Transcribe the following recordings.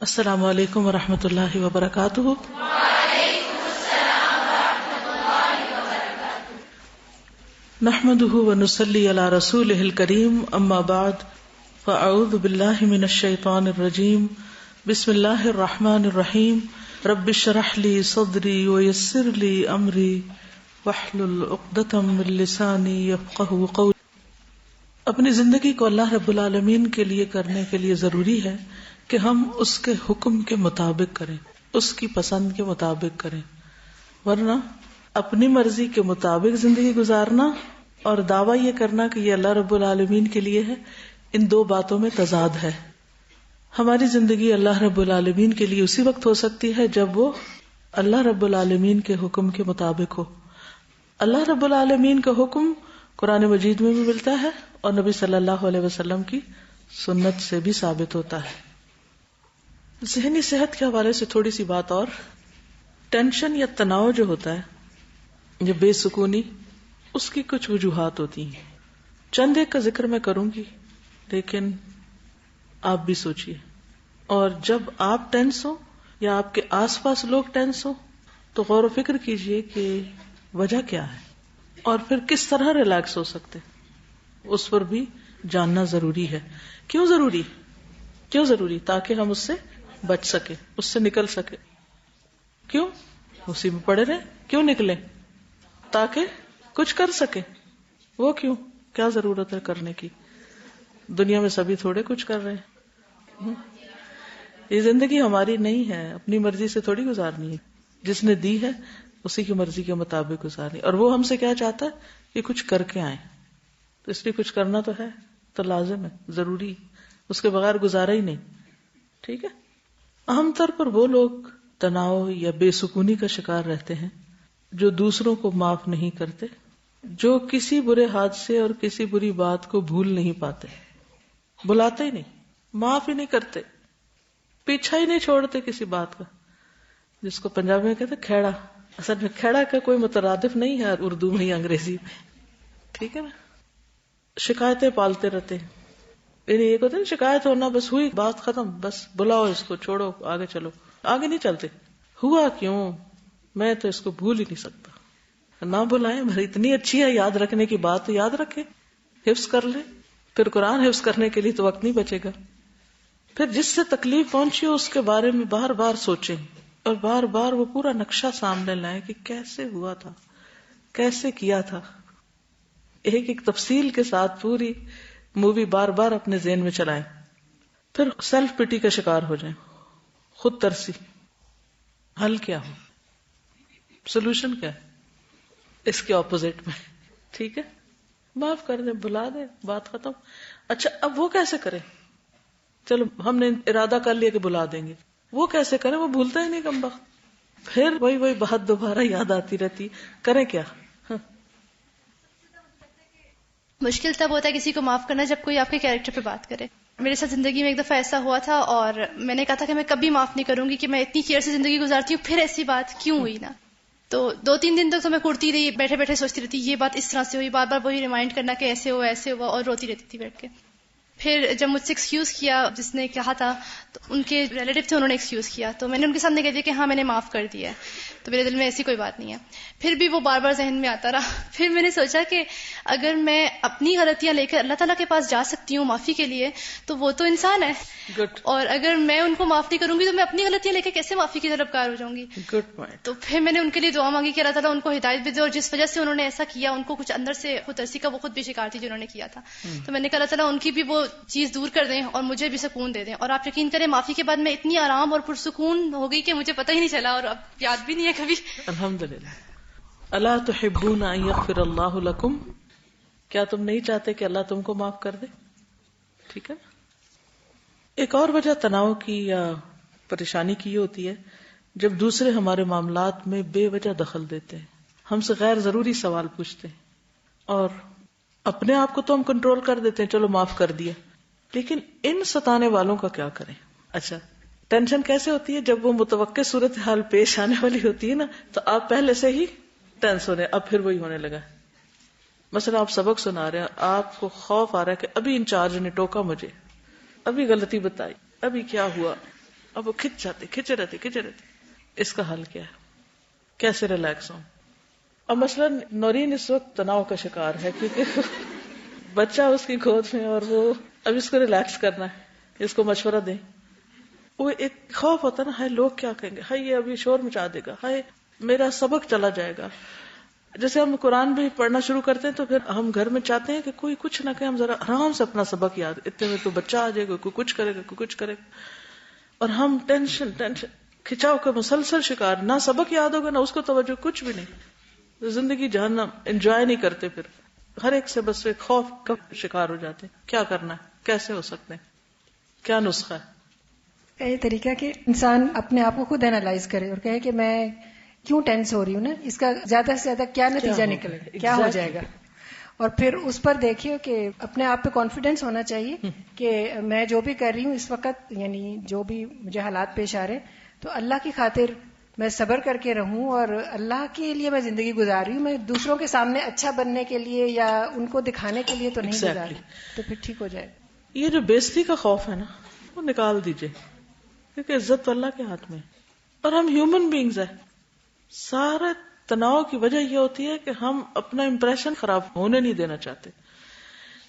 السلام علیکم ورحمۃ اللہ وبرکاتہ۔ وعلیکم السلام ورحمۃ اللہ وبرکاتہ۔ نحمده ونصلی علی رسولہ الکریم، اما بعد فاعوذ باللہ من الشیطان الرجیم، بسم اللہ الرحمن الرحیم، رب اشرح لی صدری ویسر لی امری واحلل عقدۃ من لسانی یفقہوا قولی۔ اپنی زندگی کو اللہ رب العالمین کے لیے کرنے کے لیے ضروری ہے کہ ہم اس کے حکم کے مطابق کریں، اس کی پسند کے مطابق کریں، ورنہ اپنی مرضی کے مطابق زندگی گزارنا اور دعویٰ یہ کرنا کہ یہ اللہ رب العالمین کے لیے ہے، ان دو باتوں میں تضاد ہے۔ ہماری زندگی اللہ رب العالمین کے لیے اسی وقت ہو سکتی ہے جب وہ اللہ رب العالمین کے حکم کے مطابق ہو۔ اللہ رب العالمین کا حکم قرآن مجید میں بھی ملتا ہے اور نبی صلی اللہ علیہ وسلم کی سنت سے بھی ثابت ہوتا ہے۔ ذہنی صحت کے حوالے سے تھوڑی سی بات اور، ٹینشن یا تناؤ جو ہوتا ہے، یہ بے سکونی، اس کی کچھ وجوہات ہوتی ہیں۔ چند ایک کا ذکر میں کروں گی، لیکن آپ بھی سوچئے، اور جب آپ ٹینس ہو یا آپ کے آس پاس لوگ ٹینس ہو تو غور و فکر کیجئے کہ وجہ کیا ہے اور پھر کس طرح ریلیکس ہو سکتے، اس پر بھی جاننا ضروری ہے۔ کیوں ضروری؟ تاکہ ہم اس سے بچ سکے، اس سے نکل سکے۔ کیوں؟ اسی میں پڑے رہے، کیوں نکلیں؟ تاکہ کچھ کر سکے۔ وہ کیوں؟ کیا ضرورت ہے کرنے کی؟ دنیا میں سبھی تھوڑے کچھ کر رہے ہیں۔ یہ زندگی ہماری نہیں ہے، اپنی مرضی سے تھوڑی گزارنی ہے، جس نے دی ہے اسی کی مرضی کے مطابق گزارنی، اور وہ ہم سے کیا چاہتا ہے کہ کچھ کر کے آئیں، تو اس لیے کچھ کرنا تو ہے، تو لازم ہے، ضروری، اس کے بغیر گزارا ہی نہیں۔ ٹھیک ہے؟ عام طور پر وہ لوگ تناؤ یا بے سکونی کا شکار رہتے ہیں جو دوسروں کو معاف نہیں کرتے، جو کسی برے حادثے اور کسی بری بات کو بھول نہیں پاتے، بھلاتے ہی نہیں، معاف ہی نہیں کرتے، پیچھا ہی نہیں چھوڑتے کسی بات کا، جس کو پنجابی میں کہتے کھیڑا۔ اصل میں کھیڑا کا کوئی مترادف نہیں ہے اردو میں یا انگریزی میں، ٹھیک ہے نا؟ شکایتیں پالتے رہتے ہیں، یعنی ایک ہوتا ہے نا شکایت ہونا، بس ہوئی بات ختم، بس بلاؤ اس کو، چھوڑو، آگے چلو، آگے نہیں چلتے۔ ہوا کیوں؟ میں تو اس کو بھول ہی نہیں سکتا۔ نہ بلائیں، بھائی اتنی اچھی ہے یاد رکھنے کی بات، تو یاد رکھے، حفظ کر لیں۔ پھر قرآن حفظ کرنے کے لیے تو وقت نہیں بچے گا۔ پھر جس سے تکلیف پہنچی ہو اس کے بارے میں بار بار سوچیں اور بار بار وہ پورا نقشہ سامنے لائیں کہ کیسے ہوا تھا، کیسے کیا تھا، ایک ایک تفصیل کے ساتھ پوری مووی بار بار اپنے ذہن میں چلائیں۔ پھر سیلف پٹی کا شکار ہو جائیں، خود ترسی۔ حل کیا ہو؟ سولوشن کیا ہے؟ اس کے اپوزٹ میں، ٹھیک ہے؟ معاف کر دیں، بھلا دیں، بات ختم۔ اچھا اب وہ کیسے کریں؟ چلو ہم نے ارادہ کر لیا کہ بھلا دیں گے، وہ کیسے کریں؟ وہ بھولتا ہی نہیں کمبخت، پھر وہی بات دوبارہ یاد آتی رہتی، کریں کیا؟ مشکل تب ہوتا ہے کسی کو معاف کرنا جب کوئی آپ کے کیریکٹر پہ بات کرے۔ میرے ساتھ زندگی میں ایک دفعہ ایسا ہوا تھا اور میں نے کہا تھا کہ میں کبھی معاف نہیں کروں گی، کہ میں اتنی کیئر سے زندگی گزارتی ہوں، پھر ایسی بات کیوں ہوئی نا؟ تو 2-3 دن تک تو میں کرتی رہی، بیٹھے بیٹھے سوچتی رہتی یہ بات اس طرح سے ہوئی، بار بار وہی ریمائنڈ کرنا کہ ایسے ہوا، اور روتی رہتی تھی بیٹھ کے۔ پھر جب مجھ سے ایکسکیوز کیا جس نے کہا تھا، تو ان کے ریلیٹو تھے، انہوں نے ایکسکیوز کیا، تو میں نے ان کے سامنے کہہ دیا کہ ہاں میں نے معاف کر دیا ہے، تو میرے دل میں ایسی کوئی بات نہیں ہے۔ پھر بھی وہ بار بار ذہن میں آتا رہا۔ پھر میں نے سوچا کہ اگر میں اپنی غلطیاں لے کر اللہ تعالیٰ کے پاس جا سکتی ہوں معافی کے لیے، تو وہ تو انسان ہے، اور اگر میں ان کو معاف نہیں کروں گی تو میں اپنی غلطیاں لے کے کیسے معافی کی طلبگار ہو جاؤں گی؟ Good point. تو پھر میں نے ان کے لیے دعا مانگی کہ اللہ تعالیٰ ان کو ہدایت بھی دے، اور جس وجہ سے انہوں نے ایسا کیا، ان کو کچھ اندر سے خود ترسی کا وہ خود بھی شکار تھی جو انہوں نے کیا تھا، تو میں نے کہا اللہ تعالیٰ ان کی بھی وہ چیز دور کر دیں اور مجھے بھی سکون دے دیں۔ اور آپ یقین کریں معافی کے بعد میں اتنی آرام اور پرسکون ہو گئی کہ مجھے پتہ ہی نہیں چلا، اور اب یاد بھی نہیں ہے کبھی۔ الحمدللہ۔ الا تحبون ان یغفر اللہ لکم، کیا تم نہیں چاہتے کہ اللہ تم کو معاف کر دے؟ ٹھیک ہے۔ ایک اور وجہ تناؤ کی یا پریشانی کی یہ ہوتی ہے جب دوسرے ہمارے معاملات میں بے وجہ دخل دیتے ہیں، ہم سے غیر ضروری سوال پوچھتے ہیں، اور اپنے آپ کو تو ہم کنٹرول کر دیتے ہیں، چلو معاف کر دیا، لیکن ان ستانے والوں کا کیا کریں؟ اچھا ٹینشن کیسے ہوتی ہے؟ جب وہ متوقع صورتحال پیش آنے والی ہوتی ہے نا، تو آپ پہلے سے ہی ٹینس ہو رہے ہیں، اب پھر وہی ہونے لگا۔ مثلا آپ سبق سنا رہے ہیں، آپ کو خوف آ رہا ہے کہ ابھی انچارج نے ٹوکا مجھے، ابھی غلطی بتائی، ابھی کیا ہوا، اب وہ کھچے رہتے. اس کا حل کیا ہے؟ کیسے ریلیکس ہوں؟ اب مثلاً نورین اس وقت تناؤ کا شکار ہے کیونکہ بچہ اس کی گود میں اور وہ اب اس کو ریلیکس کرنا ہے، اس کو مشورہ دیں. وہ ایک خوف ہوتا ہے نا، ہائے لوگ کیا کہیں گے، ہائے یہ ابھی شور مچا دے گا، ہائے میرا سبق چلا جائے گا. جیسے ہم قرآن بھی پڑھنا شروع کرتے ہیں تو پھر ہم گھر میں چاہتے ہیں کہ کوئی کچھ نہ کہ ہم ذرا آرام سے اپنا سبق یاد، اتنے میں تو بچہ آ جائے گا، کوئی کچھ کرے گا، کوئی کچھ کرے گا، اور ہم ٹینشن کھچاؤ کا مسلسل شکار. نہ سبق یاد ہوگا نہ اس کو توجہ، کچھ بھی نہیں. زندگی جہنم، انجوائے نہیں کرتے. پھر ہر ایک سے بس ایک خوف کا شکار ہو جاتے ہیں. کیا کرنا ہے، کیسے ہو سکتے ہیں، کیا نسخہ ہے؟ یہ طریقہ کہ انسان اپنے آپ کو خود اینالائز کرے اور کہے کہ میں کیوں ٹینس ہو رہی ہوں نا، اس کا زیادہ سے زیادہ کیا نتیجہ نکلے گا، کیا ہو جائے گا، اور پھر اس پر دیکھیے کہ اپنے آپ پہ کانفیڈینس ہونا چاہیے کہ میں جو بھی کر رہی ہوں اس وقت، یعنی جو بھی مجھے حالات پیش آ رہے تو اللہ کی خاطر میں صبر کر کے رہوں اور اللہ کے لیے میں زندگی گزار رہی ہوں. میں دوسروں کے سامنے اچھا بننے کے لیے یا ان کو دکھانے کے لیے تو نہیں گزار رہی، تو پھر ٹھیک ہو جائے. یہ جو بےزتی کا خوف ہے نا، وہ نکال دیجئے، کیونکہ عزت تو اللہ کے ہاتھ میں ہے اور ہم ہیومن بینگز ہیں. سارے تناؤ کی وجہ یہ ہوتی ہے کہ ہم اپنا امپریشن خراب ہونے نہیں دینا چاہتے،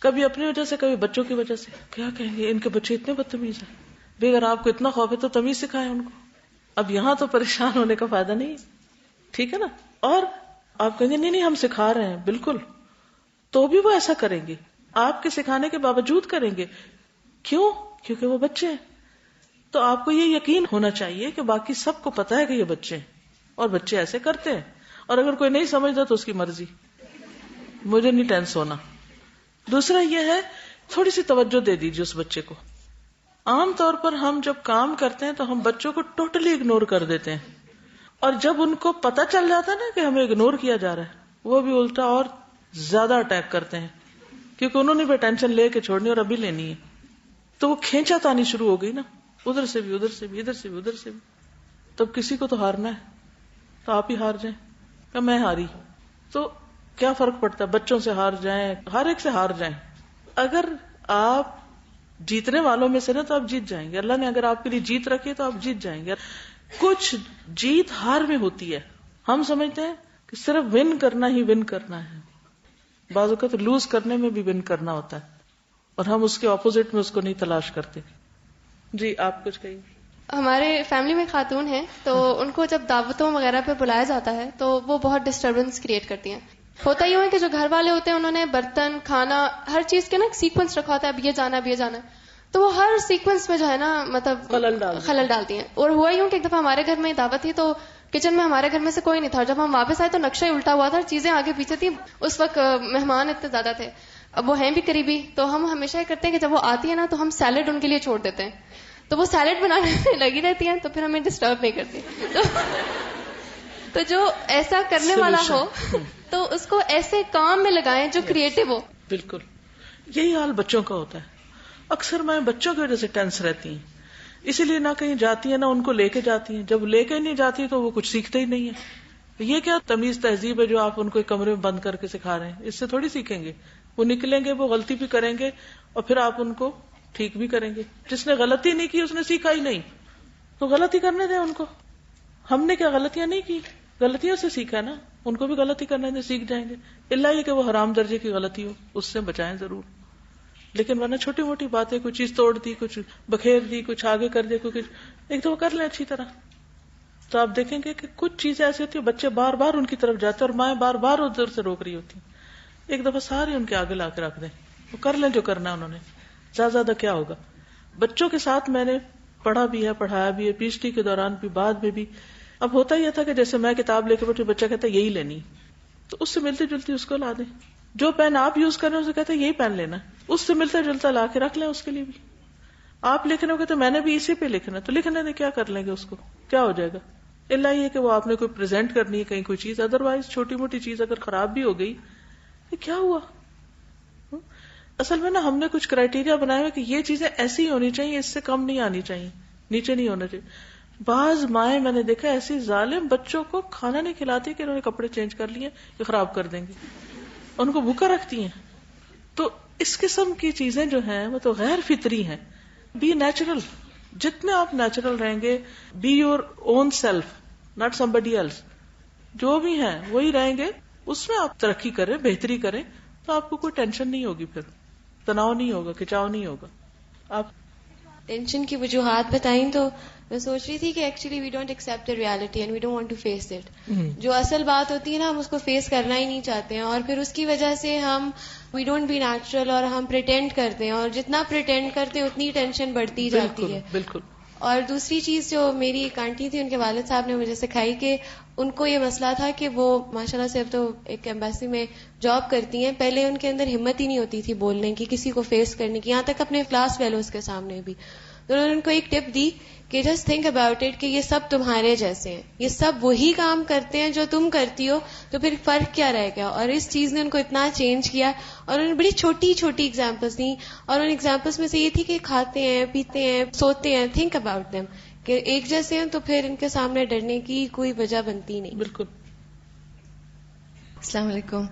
کبھی اپنی وجہ سے، کبھی بچوں کی وجہ سے. کیا کہیں گے ان کے بچے اتنے بدتمیز ہیں. بھی اگر آپ کو اتنا خوف ہے تو تمیز سکھائیں ان کو. اب یہاں تو پریشان ہونے کا فائدہ نہیں، ٹھیک ہے نا. اور آپ کہیں گے نہیں ہم سکھا رہے ہیں، بالکل، تو بھی وہ ایسا کریں گے، آپ کے سکھانے کے باوجود کریں گے. کیوں؟ کیونکہ وہ بچے ہیں. تو آپ کو یہ یقین ہونا چاہیے کہ باقی سب کو پتا ہے کہ یہ بچے ہیں اور بچے ایسے کرتے ہیں، اور اگر کوئی نہیں سمجھتا تو اس کی مرضی، مجھے نہیں ٹینس ہونا. دوسرا یہ ہے تھوڑی سی توجہ دے دیجیے اس بچے کو. عام طور پر ہم جب کام کرتے ہیں تو ہم بچوں کو ٹوٹلی اگنور کر دیتے ہیں، اور جب ان کو پتا چل جاتا ہے نا کہ ہمیں اگنور کیا جا رہا ہے، وہ بھی الٹا اور زیادہ اٹیک کرتے ہیں، کیونکہ انہوں نے بھی ٹینشن لے کے چھوڑنی اور ابھی لینی ہے. تو وہ کھینچا تانی شروع ہو گئی نا، ادھر سے بھی، ادھر سے بھی، ادھر سے بھی، ادھر سے بھی. تب کسی کو تو ہارنا ہے، تو آپ ہی ہار جائیں کہ میں ہاری. تو کیا فرق پڑتا ہے، بچوں سے ہار جائیں، ہر ایک سے ہار جائیں. اگر آپ جیتنے والوں میں سے نا تو آپ جیت جائیں گے. اللہ نے اگر آپ کے لیے جیت رکھی ہے تو آپ جیت جائیں گے. کچھ جیت ہار میں ہوتی ہے. ہم سمجھتے ہیں کہ صرف ون کرنا ہی ون کرنا ہے، بعض اوقات لوز کرنے میں بھی ون کرنا ہوتا ہے، اور ہم اس کے اپوزٹ میں اس کو نہیں تلاش کرتے. جی آپ کچھ کہیے. ہمارے فیملی میں خاتون ہیں تو ان کو جب دعوتوں وغیرہ پہ بلایا جاتا ہے تو وہ بہت ڈسٹربنس کریٹ کرتی ہیں. ہوتا یوں ہے کہ جو گھر والے ہوتے ہیں انہوں نے برتن، کھانا، ہر چیز کے نا سیکوینس رکھا ہوتا ہے، اب یہ جانا، اب یہ جانا، تو وہ ہر سیکوینس میں جو ہے نا مطلب خلل ڈالتی ہیں. اور ہوا یوں کہ ایک دفعہ ہمارے گھر میں دعوت تھی تو کچن میں ہمارے گھر میں سے کوئی نہیں تھا، جب ہم واپس آئے تو نقشہ ہی الٹا ہوا تھا، چیزیں آگے پیچھے تھی. اس وقت مہمان اتنے زیادہ تھے، اب وہ ہیں بھی قریبی، تو ہم ہمیشہ یہ کرتے ہیں کہ جب وہ آتی ہے نا تو ہم سیلڈ ان کے لیے چھوڑ دیتے ہیں، تو وہ سیلڈ بنانے میں لگی رہتی ہیں، تو پھر ہمیں ڈسٹرب نہیں کرتی. تو جو ایسا کرنے والا ہو تو اس کو ایسے کام میں لگائیں جو کریٹو ہو. بالکل یہی حال بچوں کا ہوتا ہے. اکثر میں بچوں کی وجہ سے ٹینس رہتی ہیں، اسی لیے نہ کہیں جاتی ہیں نہ ان کو لے کے جاتی ہیں. جب لے کے نہیں جاتی تو وہ کچھ سیکھتے ہی نہیں ہے. یہ کیا تمیز تہذیب ہے جو آپ ان کو ایک کمرے میں بند کر کے سکھا رہے ہیں؟ اس سے تھوڑی سیکھیں گے. وہ نکلیں گے، وہ غلطی بھی کریں گے اور پھر آپ ان کو ٹھیک بھی کریں گے. جس نے غلطی نہیں کی اس نے سیکھا ہی نہیں، تو غلطی کرنے دیں ان کو. ہم نے کیا غلطیاں نہیں کی، غلطیوں سے سیکھا نا، ان کو بھی غلطی کرنے دیں، سیکھ جائیں گے. اللہ یہ کہ وہ حرام درجے کی غلطی ہو اس سے بچائیں ضرور، لیکن ورنہ چھوٹی موٹی باتیں، کوئی چیز توڑ دی، کچھ بکھیر دی، کچھ آگے کر دیا، کچھ ایک دو کر لیں اچھی طرح. تو آپ دیکھیں گے کہ کچھ چیزیں ایسی ہوتی ہیں بچے بار بار ان کی طرف جاتے ہیں اور مائیں بار بار ادھر سے روک رہی ہوتی ہیں. ایک دفعہ سارے ان کے آگے لا کے رکھ دیں، وہ کر لیں جو کرنا ہے انہوں نے. زیادہ کیا ہوگا. بچوں کے ساتھ میں نے پڑھا بھی ہے، پڑھایا بھی ہے، پی ایچ ڈی کے دوران بھی، بعد میں بھی. اب ہوتا یہ تھا کہ جیسے میں کتاب لے کے بیٹھے، بچہ کہتا ہے یہی لینی، تو اس سے ملتی جلتی اس کو لا دیں. جو پین آپ یوز کر رہے ہیں اسے کہتے ہیں یہی پین لینا، اس سے ملتا جلتا لا کے رکھ لیں اس کے لیے بھی. آپ لکھنے کو کہتے ہیں میں نے بھی اسی پہ لکھنا، تو لکھنے دیں، کیا کر لیں گے اس کو، کیا ہو جائے گا. اللہ یہ کہ وہ آپ نے کوئی پریزنٹ کرنی ہے کہیں کوئی چیز، ادروائز چھوٹی موٹی چیز اگر خراب بھی ہو گئی کیا ہوا. اصل میں نا ہم نے کچھ کرائٹیریا بنایا ہے کہ یہ چیزیں ایسی ہونی چاہیے، اس سے کم نہیں آنی چاہیے، نیچے نہیں ہونا چاہیے. بعض مائیں میں نے دیکھا ایسی ظالم بچوں کو کھانا نہیں کھلاتی کہ انہوں نے کپڑے چینج کر لیے کہ خراب کر دیں گے، ان کو بھوکا رکھتی ہیں. تو اس قسم کی چیزیں جو ہیں وہ تو غیر فطری ہیں. بی نیچرل، جتنے آپ نیچرل رہیں گے, be your own self not somebody else, جو بھی ہیں وہی رہیں گے, اس میں آپ ترقی کریں, بہتری کریں, تو آپ کو کوئی ٹینشن نہیں ہوگی, پھر تناؤ نہیں ہوگا, کھچاؤ نہیں ہوگا. آپ ٹینشن کی وجوہات بتائیں تو میں سوچ رہی تھی کہ actually we don't accept the reality and we don't want to face it. جو اصل بات ہوتی ہے نا, ہم اس کو فیس کرنا ہی نہیں چاہتے ہیں, اور پھر اس کی وجہ سے ہم وی ڈونٹ بی نیچرل, اور ہم پریٹینڈ کرتے ہیں, اور جتنا پریٹینڈ کرتے ہیں اتنی ٹینشن بڑھتی جاتی ہے. بالکل. اور دوسری چیز جو میری ایک آنٹی تھی, ان کے والد صاحب نے مجھے سکھائی کہ ان کو یہ مسئلہ تھا کہ وہ ماشاءاللہ سے اب تو ایک ایمبیسی میں جاب کرتی ہیں, پہلے ان کے اندر ہمت ہی نہیں ہوتی تھی بولنے کی, کسی کو فیس کرنے کی, یہاں تک اپنے کلاس فیلوز کے سامنے بھی. تو انہوں نے ان کو ایک ٹپ دی کہ جسٹ تھنک اباؤٹ اٹ کہ یہ سب تمہارے جیسے ہیں, یہ سب وہی کام کرتے ہیں جو تم کرتی ہو, تو پھر فرق کیا رہ گیا. اور اس چیز نے ان کو اتنا چینج کیا, اور انہوں نے بڑی چھوٹی چھوٹی ایگزامپلس دی, اور ان ایگزامپلس میں سے یہ تھی کہ کھاتے ہیں, پیتے ہیں, سوتے ہیں, تھنک اباؤٹ دیم, کہ ایک جیسے ہیں, تو پھر ان کے سامنے ڈرنے کی کوئی وجہ بنتی نہیں. بالکل. السلام علیکم.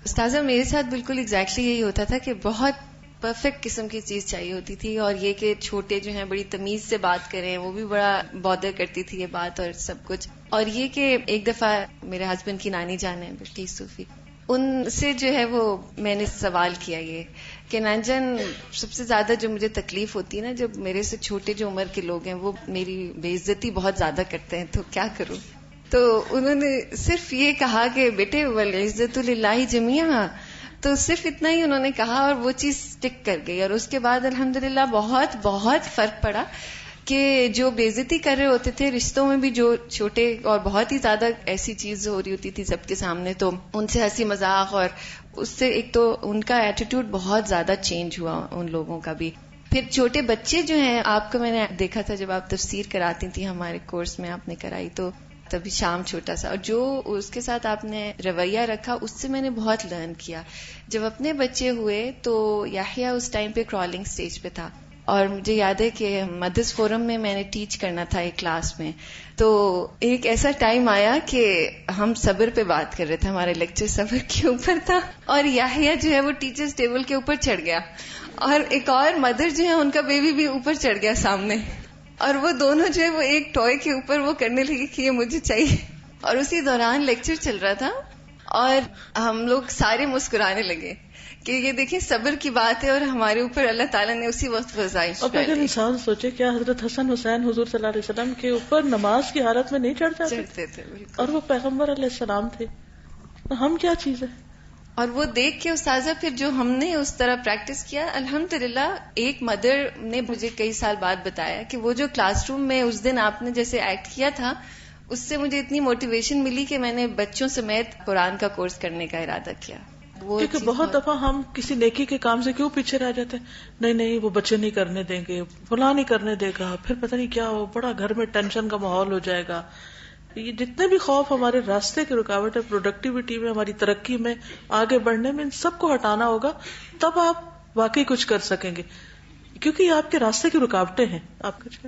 استاذہ, میرے ساتھ بالکل ایگزیکٹلی یہی ہوتا تھا کہ بہت پرفیکٹ قسم کی چیز چاہیے ہوتی تھی, اور یہ کہ چھوٹے جو ہیں بڑی تمیز سے بات کریں, وہ بھی بڑا بادر کرتی تھی یہ بات اور سب کچھ. اور یہ کہ ایک دفعہ میرے ہسبینڈ کی نانی جان ہے بلقیس صوفی, ان سے جو ہے وہ میں نے سوال کیا یہ کہ نانی جان, سب سے زیادہ جو مجھے تکلیف ہوتی ہے نا, جب میرے سے چھوٹے جو عمر کے لوگ ہیں وہ میری بے عزتی بہت زیادہ کرتے ہیں, تو کیا کروں؟ تو انہوں نے صرف یہ کہا کہ بیٹے والعزت للہ جمیعا, تو صرف اتنا ہی انہوں نے کہا, اور وہ چیز اسٹک کر گئی. اور اس کے بعد الحمدللہ بہت بہت فرق پڑا کہ جو بے عزتی کر رہے ہوتے تھے رشتوں میں بھی, جو چھوٹے اور بہت ہی زیادہ ایسی چیز ہو رہی ہوتی تھی سب کے سامنے, تو ان سے ہنسی مذاق, اور اس سے ایک تو ان کا ایٹیٹیوڈ بہت زیادہ چینج ہوا ان لوگوں کا بھی. پھر چھوٹے بچے جو ہیں, آپ کو میں نے دیکھا تھا جب آپ تفسیر کراتی تھی ہمارے کورس میں, آپ نے کرائی, تو تبھی شام چھوٹا سا, اور جو اس کے ساتھ آپ نے رویہ رکھا اس سے میں نے بہت لرن کیا. جب اپنے بچے ہوئے تو یحییٰ اس ٹائم پہ کرالنگ سٹیج پہ تھا, اور مجھے یاد ہے کہ مدرس فورم میں میں نے ٹیچ کرنا تھا ایک کلاس میں, تو ایک ایسا ٹائم آیا کہ ہم صبر پہ بات کر رہے تھے, ہمارے لیکچر صبر کے اوپر تھا, اور یحییٰ جو ہے وہ ٹیچرز ٹیبل کے اوپر چڑھ گیا, اور ایک اور مدر جو ہے ان کا بیبی بھی اوپر چڑھ گیا سامنے, اور وہ دونوں جو ہے وہ ایک ٹوائے کے اوپر وہ کرنے لگے کہ یہ مجھے چاہیے. اور اسی دوران لیکچر چل رہا تھا, اور ہم لوگ سارے مسکرانے لگے کہ یہ دیکھیں صبر کی بات ہے, اور ہمارے اوپر اللہ تعالیٰ نے اسی وقت فضائش. اب اگر انسان سوچے کیا حضرت حسن حسین حضور صلی اللہ علیہ وسلم کے اوپر نماز کی حالت میں نہیں چڑھ جاتے تھے, اور وہ پیغمبر علیہ السلام تھے, تو ہم کیا چیز ہے. اور وہ دیکھ کے استاذہ پھر جو ہم نے اس طرح پریکٹس کیا, الحمدللہ ایک مدر نے مجھے کئی سال بعد بتایا کہ وہ جو کلاس روم میں اس دن آپ نے جیسے ایکٹ کیا تھا, اس سے مجھے اتنی موٹیویشن ملی کہ میں نے بچوں سمیت قرآن کا کورس کرنے کا ارادہ کیا. کیونکہ بہت دفعہ ہم کسی نیکی کے کام سے کیوں پیچھے رہ جاتے ہیں, نہیں وہ بچے نہیں کرنے دیں گے, فلاں نہیں کرنے دے گا, پھر پتہ نہیں کیا ہو, بڑا گھر میں ٹینشن کا ماحول ہو جائے گا. یہ جتنے بھی خوف ہمارے راستے کی رکاوٹ ہے, پروڈکٹیوٹی میں, ہماری ترقی میں, آگے بڑھنے میں, ان سب کو ہٹانا ہوگا, تب آپ واقعی کچھ کر سکیں گے, کیونکہ یہ آپ کے راستے کی رکاوٹیں ہیں. آپ کچھ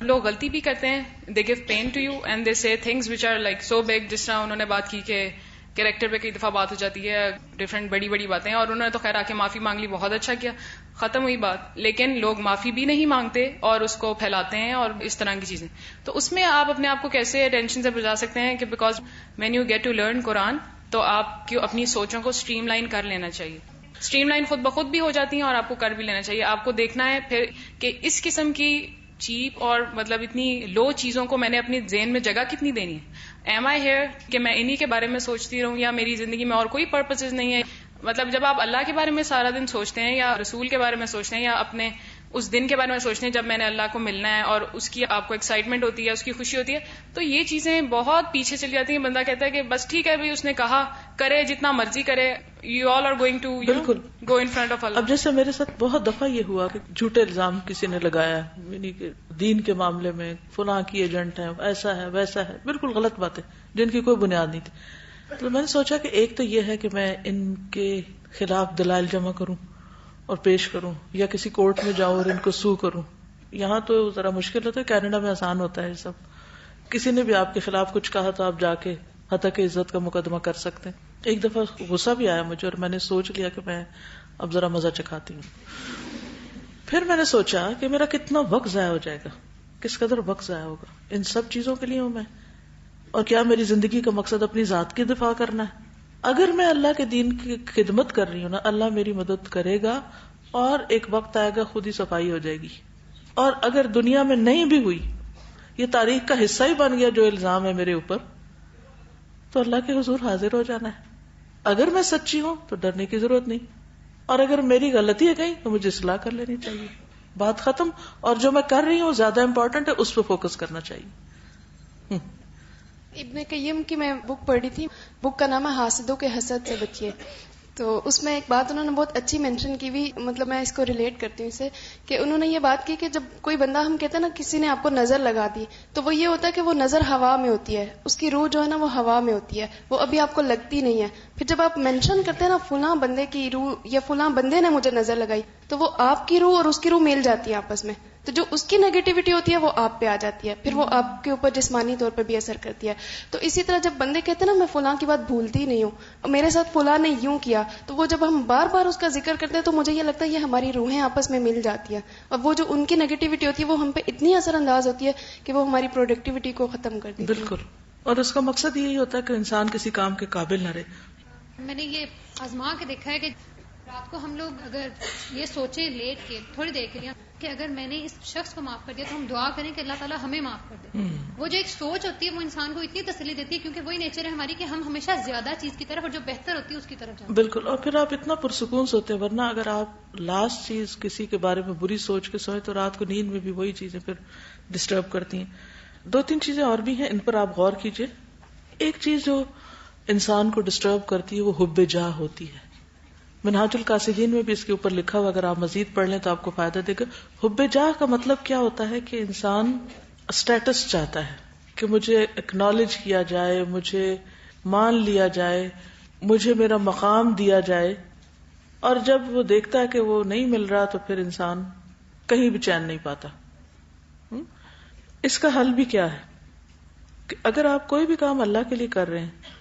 لوگ غلطی بھی کرتے ہیں, they gave pen to you and they say things which are like so big, جس طرح انہوں نے بات کی کہ کیریکٹر پہ کئی دفعہ بات ہو جاتی ہے, ڈفرینٹ بڑی بڑی باتیں, اور انہوں نے تو خیر آ کے معافی مانگ لی, بہت اچھا کیا, ختم ہوئی بات. لیکن لوگ معافی بھی نہیں مانگتے اور اس کو پھیلاتے ہیں اور اس طرح کی چیزیں. تو اس میں آپ اپنے آپ کو کیسے ٹینشن سے بچا سکتے ہیں کہ because when you get to learn Quran, تو آپ کی اپنی سوچوں کو اسٹریم لائن کر لینا چاہیے. اسٹریم لائن خود بخود بھی ہو جاتی ہیں, اور آپ کو کر بھی لینا چاہیے. آپ کو دیکھنا ہے پھر کہ اس قسم کی چیپ اور مطلب اتنی لو چیزوں کو میں نے اپنی ذہن میں جگہ کتنی دینی ہے. ایم آئی ہیئر کہ میں انہی کے بارے میں سوچتی رہوں, یا میری زندگی میں اور کوئی پرپسز نہیں ہے. مطلب جب آپ اللہ کے بارے میں سارا دن سوچتے ہیں, یا رسول کے بارے میں سوچتے ہیں, یا اپنے اس دن کے بارے میں سوچتے ہیں جب میں نے اللہ کو ملنا ہے, اور اس کی آپ کو ایکسائٹمنٹ ہوتی ہے, اس کی خوشی ہوتی ہے, تو یہ چیزیں بہت پیچھے چلی جاتی ہیں. بندہ کہتا ہے کہ بس ٹھیک ہے بھائی, اس نے کہا, کرے جتنا مرضی کرے, you all are going to بالکل گو ان فرنٹ آف اللہ. اب جیسے میرے ساتھ بہت دفعہ یہ ہوا کہ جھوٹے الزام کسی نے لگایا, یعنی کہ دین کے معاملے میں فلاں کی ایجنٹ ہے, ایسا ہے ویسا ہے, بالکل غلط باتیں جن کی کوئی بنیاد نہیں تھی. تو میں نے سوچا کہ ایک تو یہ ہے کہ میں ان کے خلاف دلائل جمع کروں اور پیش کروں, یا کسی کورٹ میں جاؤں اور ان کو سو کروں. یہاں تو ذرا مشکل ہوتا ہے, کینیڈا میں آسان ہوتا ہے یہ سب. کسی نے بھی آپ کے خلاف کچھ کہا تو آپ جا کے حتیٰ کہ عزت کا مقدمہ کر سکتے ہیں. ایک دفعہ غصہ بھی آیا مجھے, اور میں نے سوچ لیا کہ میں اب ذرا مزہ چکھاتی ہوں. پھر میں نے سوچا کہ میرا کتنا وقت ضائع ہو جائے گا، کس قدر وقت ضائع ہوگا ان سب چیزوں کے لیے ہوں میں، اور کیا میری زندگی کا مقصد اپنی ذات کی دفاع کرنا ہے؟ اگر میں اللہ کے دین کی خدمت کر رہی ہوں نا، اللہ میری مدد کرے گا اور ایک وقت آئے گا خود ہی صفائی ہو جائے گی. اور اگر دنیا میں نہیں بھی ہوئی، یہ تاریخ کا حصہ ہی بن گیا جو الزام ہے میرے اوپر، تو اللہ کے حضور حاضر ہو جانا ہے. اگر میں سچی ہوں تو ڈرنے کی ضرورت نہیں، اور اگر میری غلطی ہے کہیں تو مجھے اصلاح کر لینی چاہیے. بات ختم. اور جو میں کر رہی ہوں زیادہ امپورٹنٹ ہے، اس پہ فوکس کرنا چاہیے. ابن قیم کی میں بک پڑھی تھی، بک کا نام ہے حاسدوں کے حسد سے بچیے. تو اس میں ایک بات انہوں نے بہت اچھی مینشن کی ہوئی، مطلب میں اس کو ریلیٹ کرتی ہوں اسے، کہ انہوں نے یہ بات کی کہ جب کوئی بندہ، ہم کہتے ہیں نا کسی نے آپ کو نظر لگا دی، تو وہ یہ ہوتا ہے کہ وہ نظر ہوا میں ہوتی ہے، اس کی روح جو ہے نا وہ ہوا میں ہوتی ہے، وہ ابھی آپ کو لگتی نہیں ہے. پھر جب آپ مینشن کرتے ہیں نا فلاں بندے کی روح یا فلاں بندے نے مجھے نظر لگائی، تو وہ آپ کی روح اور اس کی روح مل جاتی ہے آپس میں، تو جو اس کی نیگیٹیوٹی ہوتی ہے وہ آپ پہ آ جاتی ہے، پھر وہ آپ کے اوپر جسمانی طور پہ بھی اثر کرتی ہے. تو اسی طرح جب بندے کہتے ہیں نا میں فلاں کی بات بھولتی نہیں ہوں، میرے ساتھ فلاں نے یوں کیا، تو وہ جب ہم بار بار اس کا ذکر کرتے ہیں تو مجھے یہ لگتا ہے یہ ہماری روحیں آپس میں مل جاتی ہیں، اور وہ جو ان کی نیگیٹیوٹی ہوتی ہے وہ ہم پہ اتنی اثر انداز ہوتی ہے کہ وہ ہماری پروڈکٹیوٹی کو ختم کر دیتی ہے. بالکل. اور اس کا مقصد یہی ہوتا ہے کہ انسان کسی کام کے قابل نہ رہے. میں نے یہ آزما کے دیکھا ہے کہ رات کو ہم لوگ اگر یہ سوچیں لیٹ کے تھوڑی دیر کے لیے کہ اگر میں نے اس شخص کو معاف کر دیا تو ہم دعا کریں کہ اللہ تعالیٰ ہمیں معاف کر دے. وہ جو ایک سوچ ہوتی ہے وہ انسان کو اتنی تسلی دیتی ہے، کیونکہ وہی نیچر ہے ہماری کہ ہم ہمیشہ زیادہ چیز کی طرف اور جو بہتر ہوتی ہے اس کی طرف جاتے ہیں. بالکل. اور پھر آپ اتنا پرسکون سوتے ہیں، ورنہ اگر آپ لاسٹ چیز کسی کے بارے میں بری سوچ کے سوئے تو رات کو نیند میں بھی وہی چیزیں پھر ڈسٹرب کرتی ہیں. 2-3 چیزیں اور بھی ہیں، ان پر آپ غور کیجئے. ایک چیز جو انسان کو ڈسٹرب کرتی ہے وہ حب جاہ ہوتی ہے. منہاج القاصدین میں بھی اس کے اوپر لکھا ہوا، اگر آپ مزید پڑھ لیں تو آپ کو فائدہ دے گا. حب جاہ کا مطلب کیا ہوتا ہے کہ انسان اسٹیٹس چاہتا ہے کہ مجھے اکنالج کیا جائے، مجھے مان لیا جائے، مجھے میرا مقام دیا جائے. اور جب وہ دیکھتا ہے کہ وہ نہیں مل رہا تو پھر انسان کہیں بھی چین نہیں پاتا. اس کا حل بھی کیا ہے کہ اگر آپ کوئی بھی کام اللہ کے لیے کر رہے ہیں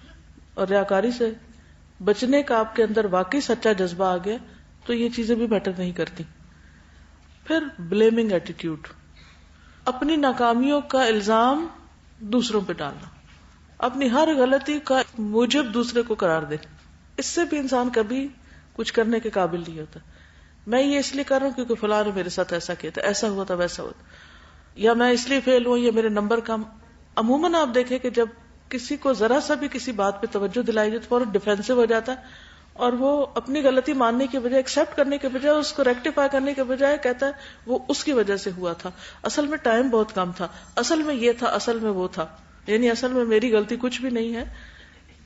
اور ریاکاری سے بچنے کا آپ کے اندر واقعی سچا جذبہ آ گیا تو یہ چیزیں بھی میٹر نہیں کرتی. پھر بلیمنگ ایٹیٹیوڈ، اپنی ناکامیوں کا الزام دوسروں پہ ڈالنا، اپنی ہر غلطی کا موجب دوسرے کو قرار دے، اس سے بھی انسان کبھی کچھ کرنے کے قابل نہیں ہوتا. میں یہ اس لیے کر رہا ہوں کیونکہ فلاں نے میرے ساتھ ایسا کیا تھا، ایسا ہوا تھا، ویسا ہوا تھا، یا میں اس لیے فیل ہوں، یا میرے نمبر کم. عموماً آپ دیکھیں کہ جب کسی کو ذرا سا بھی کسی بات پہ توجہ دلائی جائے تو فوراً ڈیفینسو ہو جاتا ہے، اور وہ اپنی غلطی ماننے کے بجائے، ایکسپٹ کرنے کے بجائے، اس کو ریکٹیفائی کرنے کے بجائے کہتا ہے وہ اس کی وجہ سے ہوا تھا، اصل میں ٹائم بہت کم تھا، اصل میں یہ تھا، اصل میں وہ تھا، یعنی اصل میں میری غلطی کچھ بھی نہیں ہے،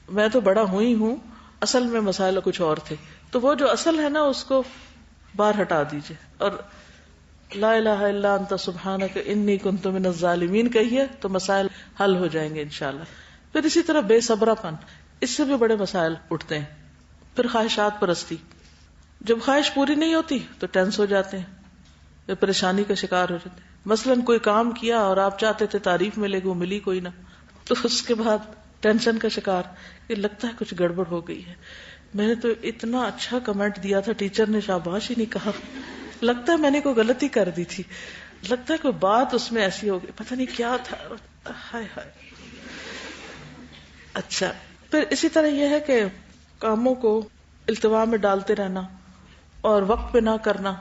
میں تو بڑا ہوئی ہوں، اصل میں مسائل کچھ اور تھے. تو وہ جو اصل ہے نا اس کو باہر ہٹا دیجئے اور لا الہ الا انت سبحانک انی کنت من الظالمین کہیے تو مسائل حل ہو جائیں گے انشاءاللہ. پھر اسی طرح بے صبرا پن، اس سے بھی بڑے مسائل اٹھتے ہیں. پھر خواہشات پرستی، جب خواہش پوری نہیں ہوتی تو ٹینس ہو جاتے ہیں یا پریشانی کا شکار ہو جاتے ہیں. مثلاً کوئی کام کیا اور آپ چاہتے تھے تعریف ملے گی، وہ ملی کوئی نہ، تو اس کے بعد ٹینشن کا شکار کہ لگتا ہے کچھ گڑبڑ ہو گئی ہے، میں نے تو اتنا اچھا کمنٹ دیا تھا، ٹیچر نے شاباش ہی نہیں کہا، لگتا ہے میں نے کوئی غلطی کر دی تھی، لگتا ہے کوئی بات اس میں ایسی ہو گئی، پتہ نہیں کیا تھا، ہائے ہائے. اچھا، پھر اسی طرح یہ ہے کہ کاموں کو التوا میں ڈالتے رہنا اور وقت پہ نہ کرنا،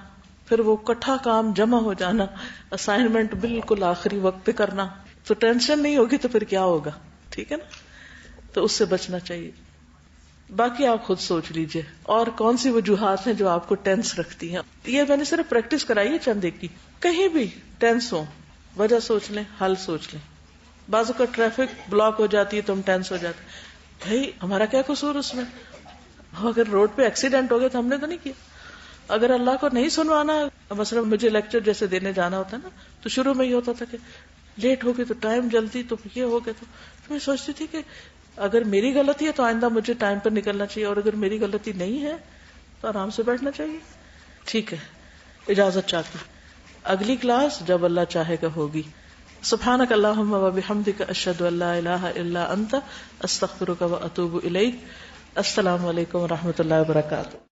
پھر وہ کٹھا کام جمع ہو جانا، اسائنمنٹ بالکل آخری وقت پہ کرنا، تو ٹینشن نہیں ہوگی تو پھر کیا ہوگا، ٹھیک ہے نا. تو اس سے بچنا چاہیے. باقی آپ خود سوچ لیجئے اور کون سی وجوہات ہیں جو آپ کو ٹینس رکھتی ہیں. یہ میں نے صرف پریکٹس کرائی ہے چند ایک کی. کہیں بھی ٹینس ہو، وجہ سوچ لیں، حل سوچ لیں. بعض اوقات ٹریفک بلاک ہو جاتی ہے تو ہم ٹینس ہو جاتے ہیں، بھائی ہمارا کیا قصور اس میں، اگر روڈ پہ ایکسیڈنٹ ہو گیا تو ہم نے تو نہیں کیا. اگر اللہ کو نہیں سنوانا، مثلا مجھے لیکچر جیسے دینے جانا ہوتا ہے نا، تو شروع میں یہ ہوتا تھا کہ لیٹ ہو گئی تو ٹائم جلدی تو یہ ہو گیا، تو میں سوچتی تھی کہ اگر میری غلطی ہے تو آئندہ مجھے ٹائم پر نکلنا چاہیے، اور اگر میری غلطی نہیں ہے تو آرام سے بیٹھنا چاہیے. ٹھیک ہے، اجازت چاہتی، اگلی کلاس جب اللہ چاہے گا ہوگی. سبحانک اللہم و بحمدک، اشہد ان لا الہ الا انت، استغفرک و اتوب الیک. السلام علیکم و رحمۃ اللہ وبرکاتہ.